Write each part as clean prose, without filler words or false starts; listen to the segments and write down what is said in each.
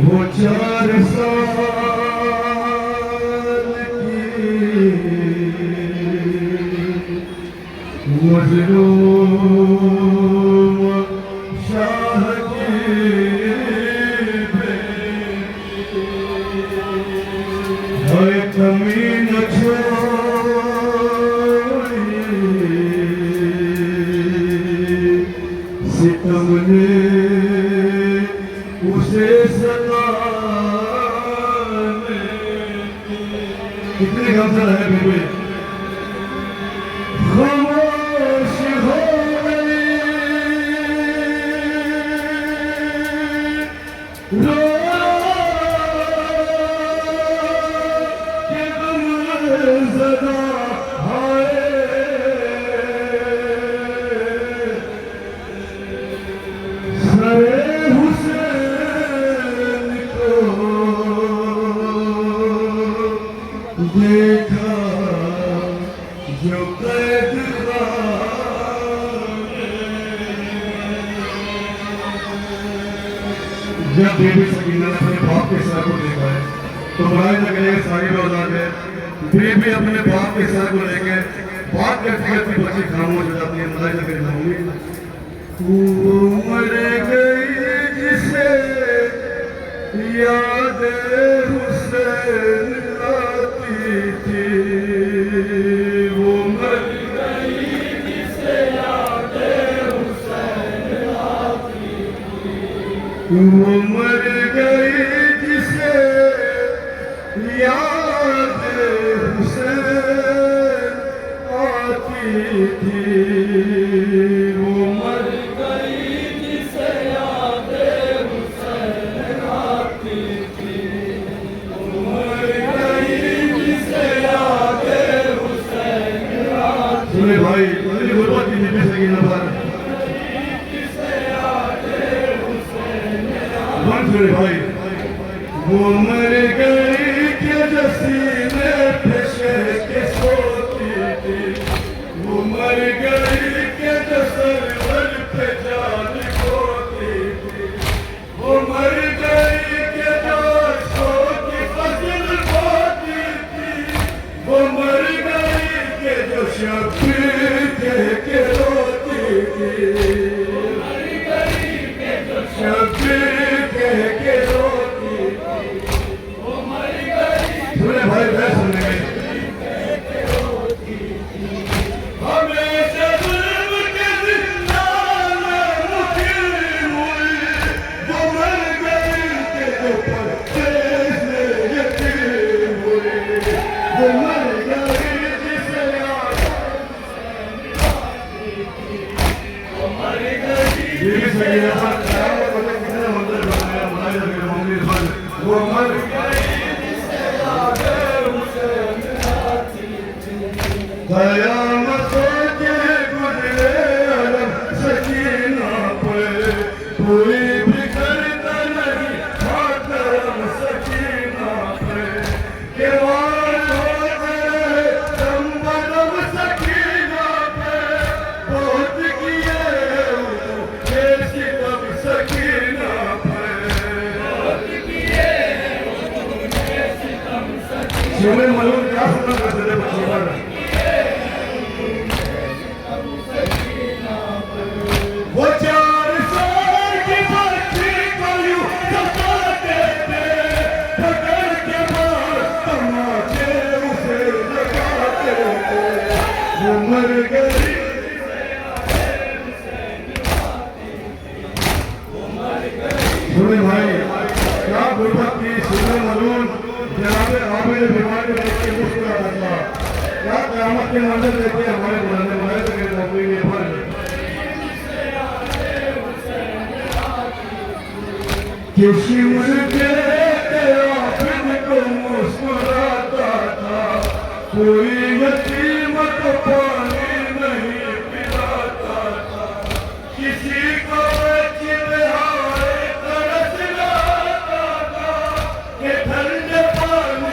वो 4 साल की मजलूम शाह की है कमी न छोड़ी सितम ने उसे सताने कितने गमज़दा है बेबे खामोश हो गई रो के गमज़दा हाय सरे हुसैन को देखा जो कैद जब बीबी सकीना ने अपने बाप के सर को देखा है तो बुराई न करें सारी औलाद है बीबी अपने बाप के सर को लेके बात करती है अपनी बच्ची खामोश हो जाती है बुराई न करें होंगी वो मर गई जिसे याद हुसैन आती थी वो मर गई जिसे याद हुसैन आती थी वो मर गई जिसे याद हुसैन आती थी वो मर गई जिसे याद हुसैन आती थी वो मर गई जिसे याद हुसैन आती थी भाई मेरी गुरबत की निबी सकीना पर भाई वो मर गई के जसीने पे के सोती थी वो मर गई के जसर पे जान खोती थी वो मर गई के जोशों की फसल खोती थी वो मर गई के जो शब्द के रोती थी मर गई के जो शब्द के रोती थी वो मर गई सुने भाई मैं सुनने में हमेशा जुल्म के जिंदान में मुकीम हुई वो मर गई के जो परदेश यतीम हुई वो मर गई जिसे याद वो मर गई जिसे याद वो मर गई जिसे याद हुसैन आती थी कयामतों के गुजरे अलम सकीना पे कोई भी करता नहीं मातरम सकीना पे के वालों संबरम सकीना पे बहुत किए ये सितम सकीना सुने मलून क्या सुना करते थे बच्चों पर वो 4 साल की बच्ची को यूं सताते थे पकड़ के मार तमाचे उसे लगाते थे वो मर गई सुने भाई क्या गुरबत की सुने मलून जनाबे आबिद बीमार को देख के मुस्कुराता था क्या क़यामत के मंजर देखे हमारे बुलंद बुलंद के नबी ने पर किसी मुझे आबिद को मुस्कुराता था कोई यतीम को पानी नहीं पिलाता था किसी को चिल्लाए तरस लाता था कि ठंडे पानी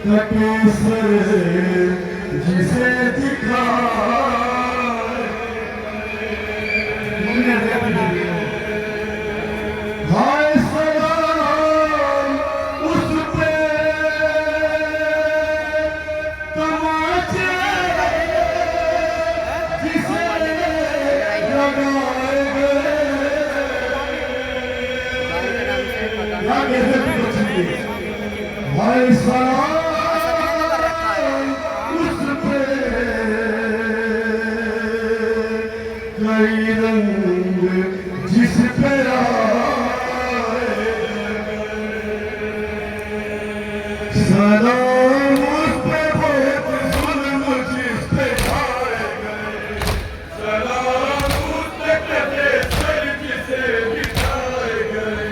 केसर जिसे दिखा हाय सलाम उस पे तमाचे जिसे लगाए गए हाय सलाम उस पे कई रंग जिस पे सलाम उस पे बहुत जुल्म जिस पे खाए गए सलाम उस पे कदे सर जिसे बिठाए गए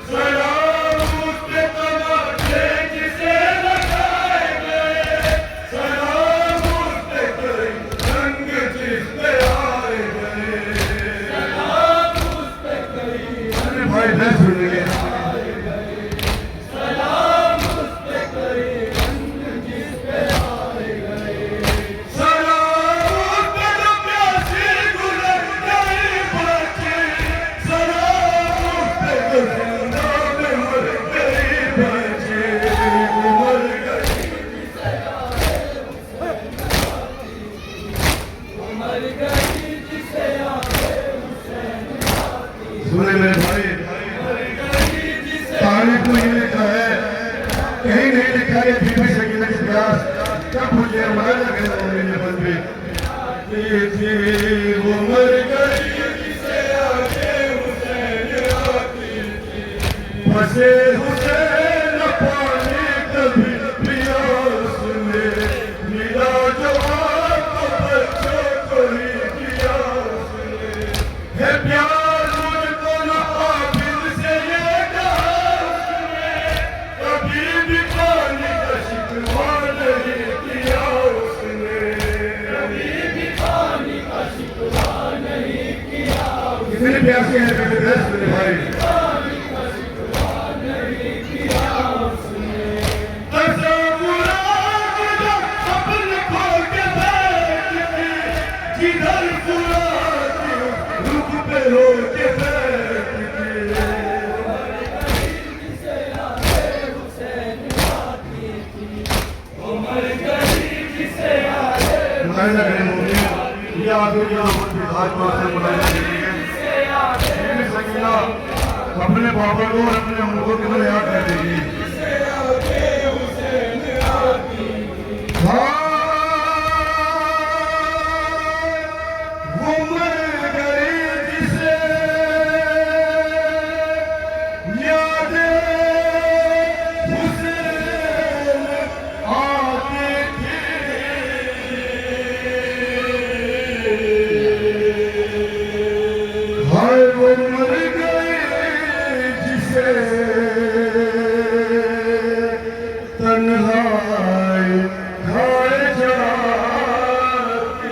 सलाम उस पे तमाचे जिसे लगाए गए सलाम उस पे कई रंग जिस पे आए गए सलाम उस पे कई अरे भाई मैं सुन गया सुने मेरे भाई तारीख को ये लिखा है कहीं नहीं लिखा है बीबी सकीना के इतिहास कब मुझे मर लगे मेरे मन में वो मर गई जिसे आगे हुसैन आती थी फंसे हुसैन पानी कभी प्यास में मिला जो आपको बच्चों को ही प्यास में है प्यार इतने प्यार से है मेरे बेस्ट मेरे भाई अपने खोल के जिधर रुख पे हो के अपने पापा को और अपने अम्मू को कितना याद कर देगी वो मर गई जिसे यादें हुसैन आती थी हाय वो मर गई जिसे तन्हाई खाए जाती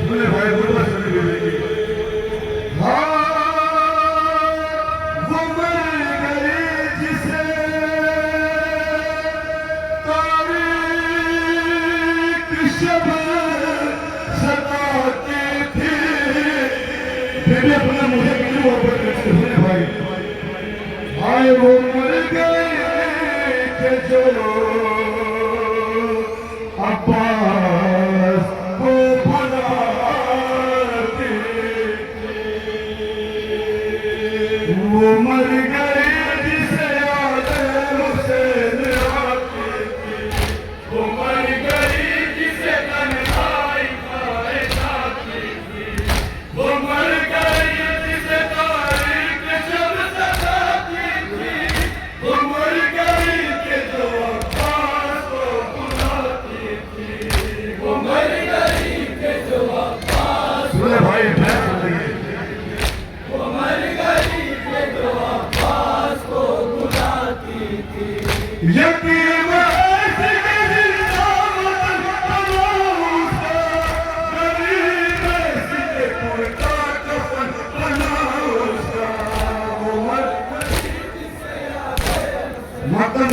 बोले भाई बोलो चली गई हाँ वो मर गई जिसे तारीख शब्द सताती थी फिर भी अपने मुझे क्यों मोहब्बत करते हुए भाई हाय वो मर गए थे जो अब्बास को बुलाते वो मर गए जिसे याद हुसैन आती थी वो मर गई जिसे तन्हाई खाए जाती थी वो मर गई जिसे तारीख शब्द सताती थी वो मर गई के जो अब्बास को बुलाती थी वो मर गई के जो अब्बास सुने भाई मैं सुन रही वो मर गई के जो अब्बास को बुलाती थी यकीन मातम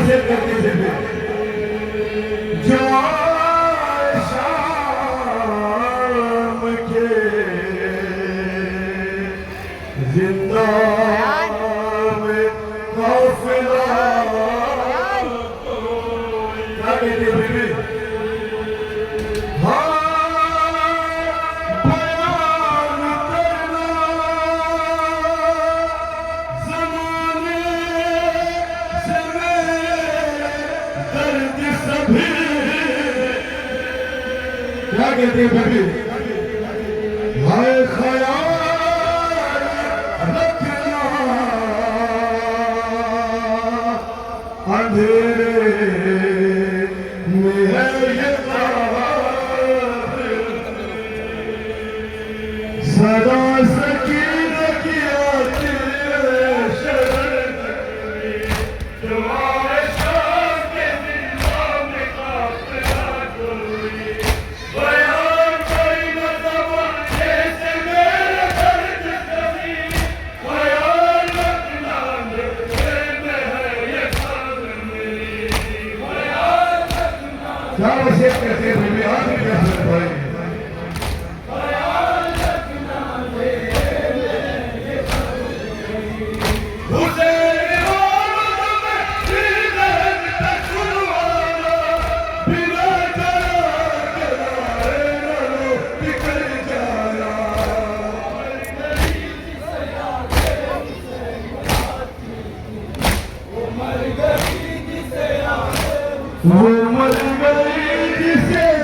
वसीयत करती थी जो शाम के जिंदा में काफिला क्या कहती है बीबी क्या कहती है बीबी हाय ख्याल रखना अंधेरे में है ये सदा सकीना की आती है शरण जो क्या वसीयत करते हैं बीबी आज भी क्या सुन पाएंगे वो मर गई जिसे